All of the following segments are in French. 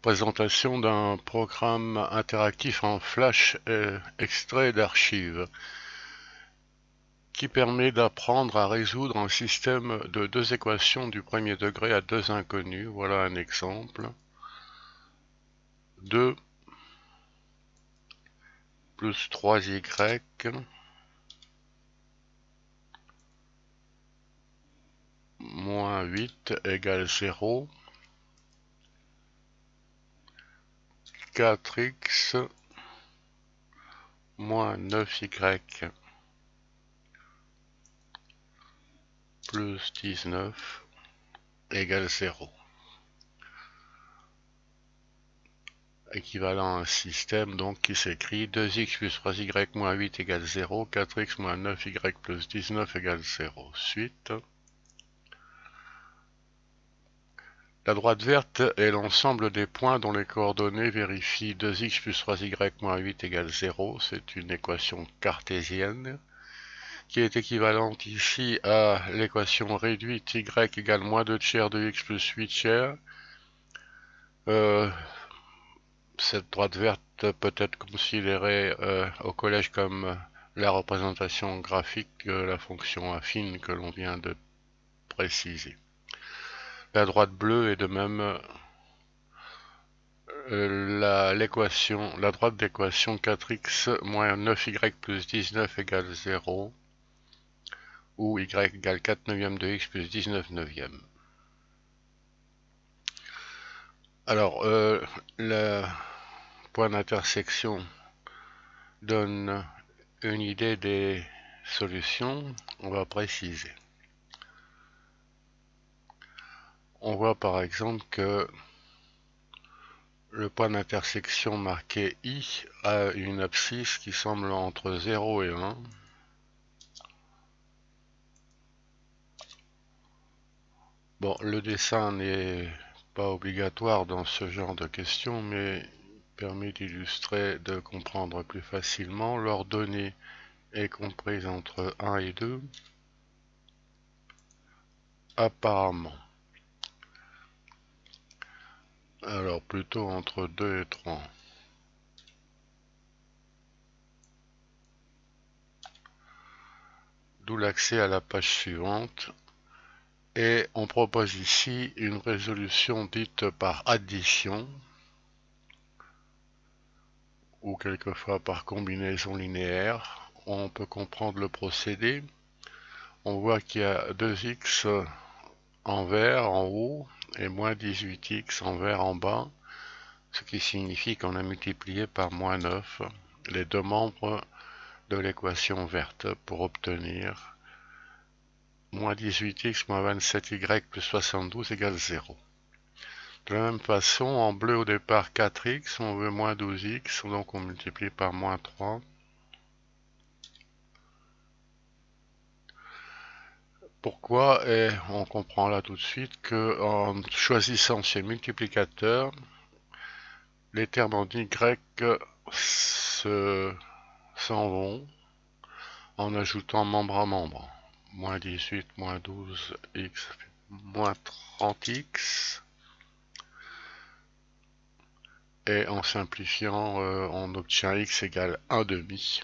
Présentation d'un programme interactif en flash extrait d'archives qui permet d'apprendre à résoudre un système de deux équations du premier degré à deux inconnues. Voilà un exemple. 2 plus 3y moins 8 égale 0. 4x moins 9y plus 19 égale 0. Équivalent à un système donc qui s'écrit 2x plus 3y moins 8 égale 0, 4x moins 9y plus 19 égale 0. Suite. La droite verte est l'ensemble des points dont les coordonnées vérifient 2x plus 3y moins 8 égale 0. C'est une équation cartésienne qui est équivalente ici à l'équation réduite y égale moins 2 tiers de x plus 8 tiers. Cette droite verte peut être considérée au collège comme la représentation graphique de la fonction affine que l'on vient de préciser. La droite bleue est de même la droite d'équation 4x moins 9y plus 19 égale 0, où y égale 4 neuvièmes de x plus 19 neuvièmes. Alors, le point d'intersection donne une idée des solutions. On va préciser. On voit par exemple que le point d'intersection marqué I a une abscisse qui semble entre 0 et 1. Bon, le dessin n'est pas obligatoire dans ce genre de questions, mais permet d'illustrer, de comprendre plus facilement. L'ordonnée est comprise entre 1 et 2. Apparemment. Alors plutôt entre 2 et 3. D'où l'accès à la page suivante. Et on propose ici une résolution dite par addition, ou quelquefois par combinaison linéaire. On peut comprendre le procédé. On voit qu'il y a 2x en vert en haut et moins 18x en vert en bas, ce qui signifie qu'on a multiplié par moins 9 les deux membres de l'équation verte pour obtenir moins 18x moins 27y plus 72 égale 0. De la même façon, en bleu au départ 4x, on veut moins 12x, donc on multiplie par moins 3. Pourquoi? Et on comprend là tout de suite qu'en choisissant ces multiplicateurs, les termes en y s'en vont en ajoutant membre à membre. Moins 18, moins 12x, moins 30x. Et en simplifiant, on obtient x égale 1 demi.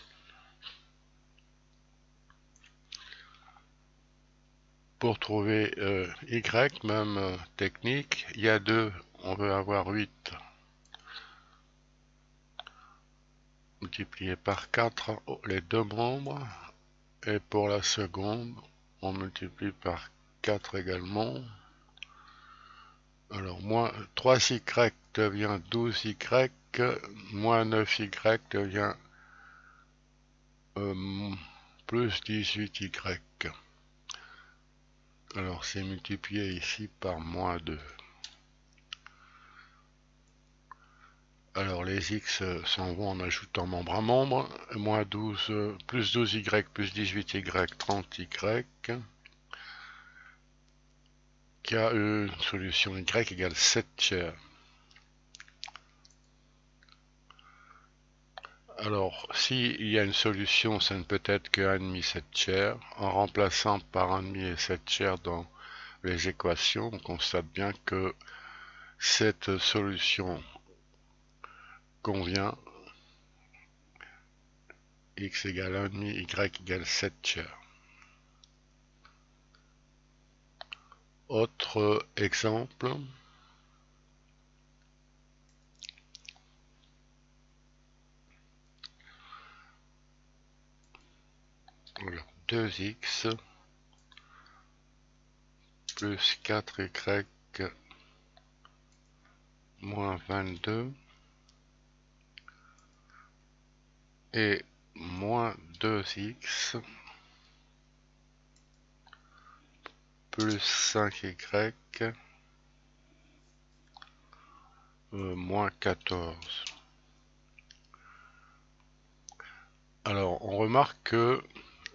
Pour trouver y, même technique, il y a 2, on veut avoir 8 multiplié par 4 les deux membres, et pour la seconde, on multiplie par 4 également. Alors, moins 3y devient 12y, moins 9y devient plus 18y. Alors, c'est multiplié ici par moins 2. Alors, les x s'en vont en ajoutant membre à membre. Moins 12, plus 12y plus 18y, 30y. Qui a une solution y égale 7 tiers. Alors, s'il y a une solution, ça ne peut être que 1,5 7 tiers. En remplaçant par 1,5 et 7 tiers dans les équations, on constate bien que cette solution convient x égale 1,5, y égale 7 tiers. Autre exemple. Alors, 2x plus 4y moins 22 et moins 2x plus 5y moins 14. Alors, on remarque que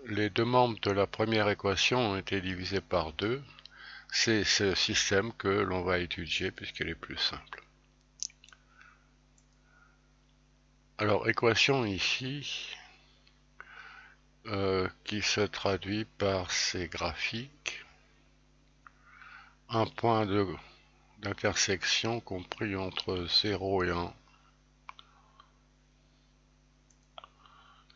les deux membres de la première équation ont été divisés par 2. C'est ce système que l'on va étudier puisqu'il est plus simple. Alors, équation ici qui se traduit par ces graphiques. Un point d'intersection compris entre 0 et 1.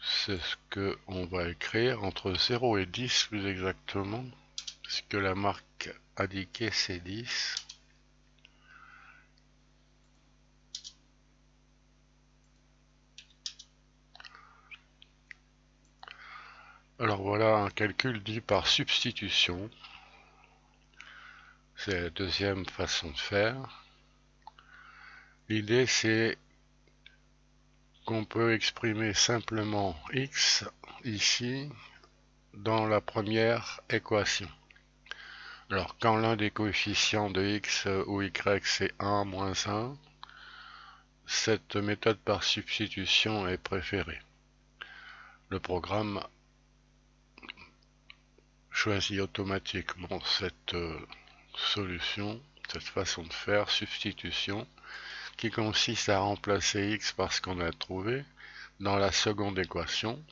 C'est ce que on va écrire entre 0 et 10 plus exactement, puisque la marque indiquée c'est 10. Alors voilà un calcul dit par substitution. C'est la deuxième façon de faire. L'idée c'est qu'on peut exprimer simplement x ici dans la première équation. Alors quand l'un des coefficients de x ou y c'est 1 moins 1, cette méthode par substitution est préférée. Le programme choisit automatiquement cette solution, cette façon de faire, substitution, qui consiste à remplacer x par ce qu'on a trouvé dans la seconde équation.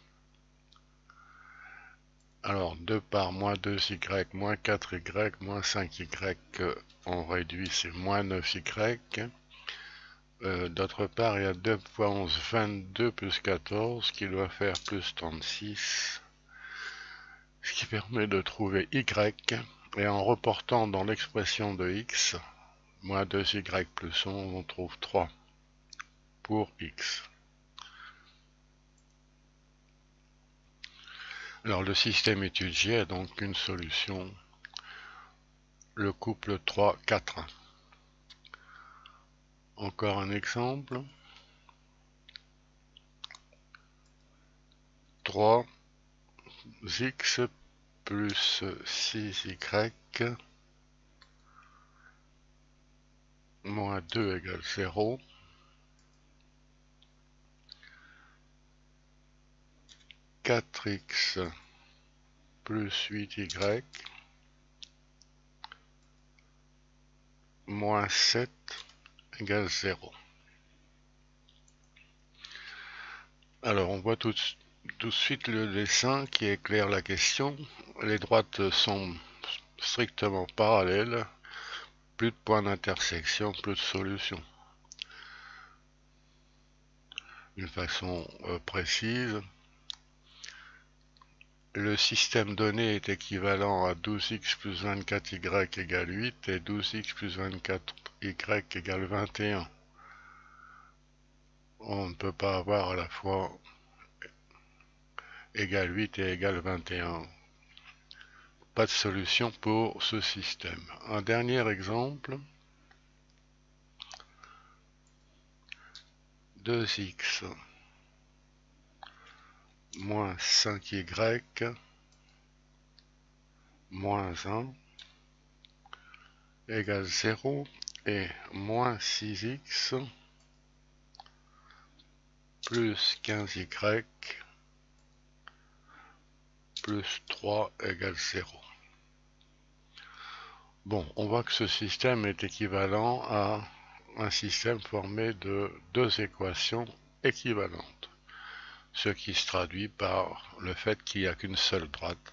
Alors 2 par moins 2y moins 4y moins 5y, on réduit, c'est moins 9y. D'autre part, il y a 2 fois 11, 22 plus 14, qui doit faire plus 36, ce qui permet de trouver y, et en reportant dans l'expression de x, moins 2y plus 11, on trouve 3 pour x. Alors le système étudié a donc une solution, le couple 3, 4. Encore un exemple. 3x plus 6y moins 2 égale 0. 4x plus 8y moins 7 égale 0. Alors on voit tout de suite le dessin qui éclaire la question. Les droites sont strictement parallèles. Plus de points d'intersection, plus de solutions. D'une façon précise, le système donné est équivalent à 12x plus 24y égale 8 et 12x plus 24y égale 21. On ne peut pas avoir à la fois égale 8 et égale 21. Pas de solution pour ce système. Un dernier exemple. 2x moins 5y moins 1 égale 0 et moins 6x plus 15y plus 3 égale 0. Bon, on voit que ce système est équivalent à un système formé de deux équations équivalentes, ce qui se traduit par le fait qu'il n'y a qu'une seule droite.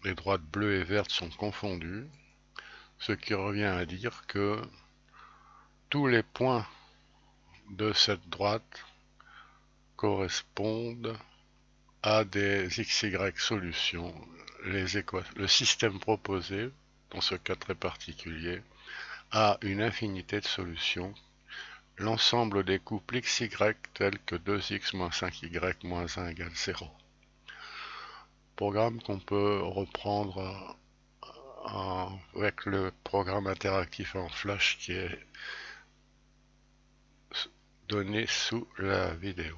Les droites bleues et vertes sont confondues, ce qui revient à dire que tous les points de cette droite correspondent à des xy solutions. Le système proposé, dans ce cas très particulier, a une infinité de solutions. L'ensemble des couples xy tels que 2x moins 5y moins 1 égale 0. Programme qu'on peut reprendre avec le programme interactif en Flash qui est donné sous la vidéo.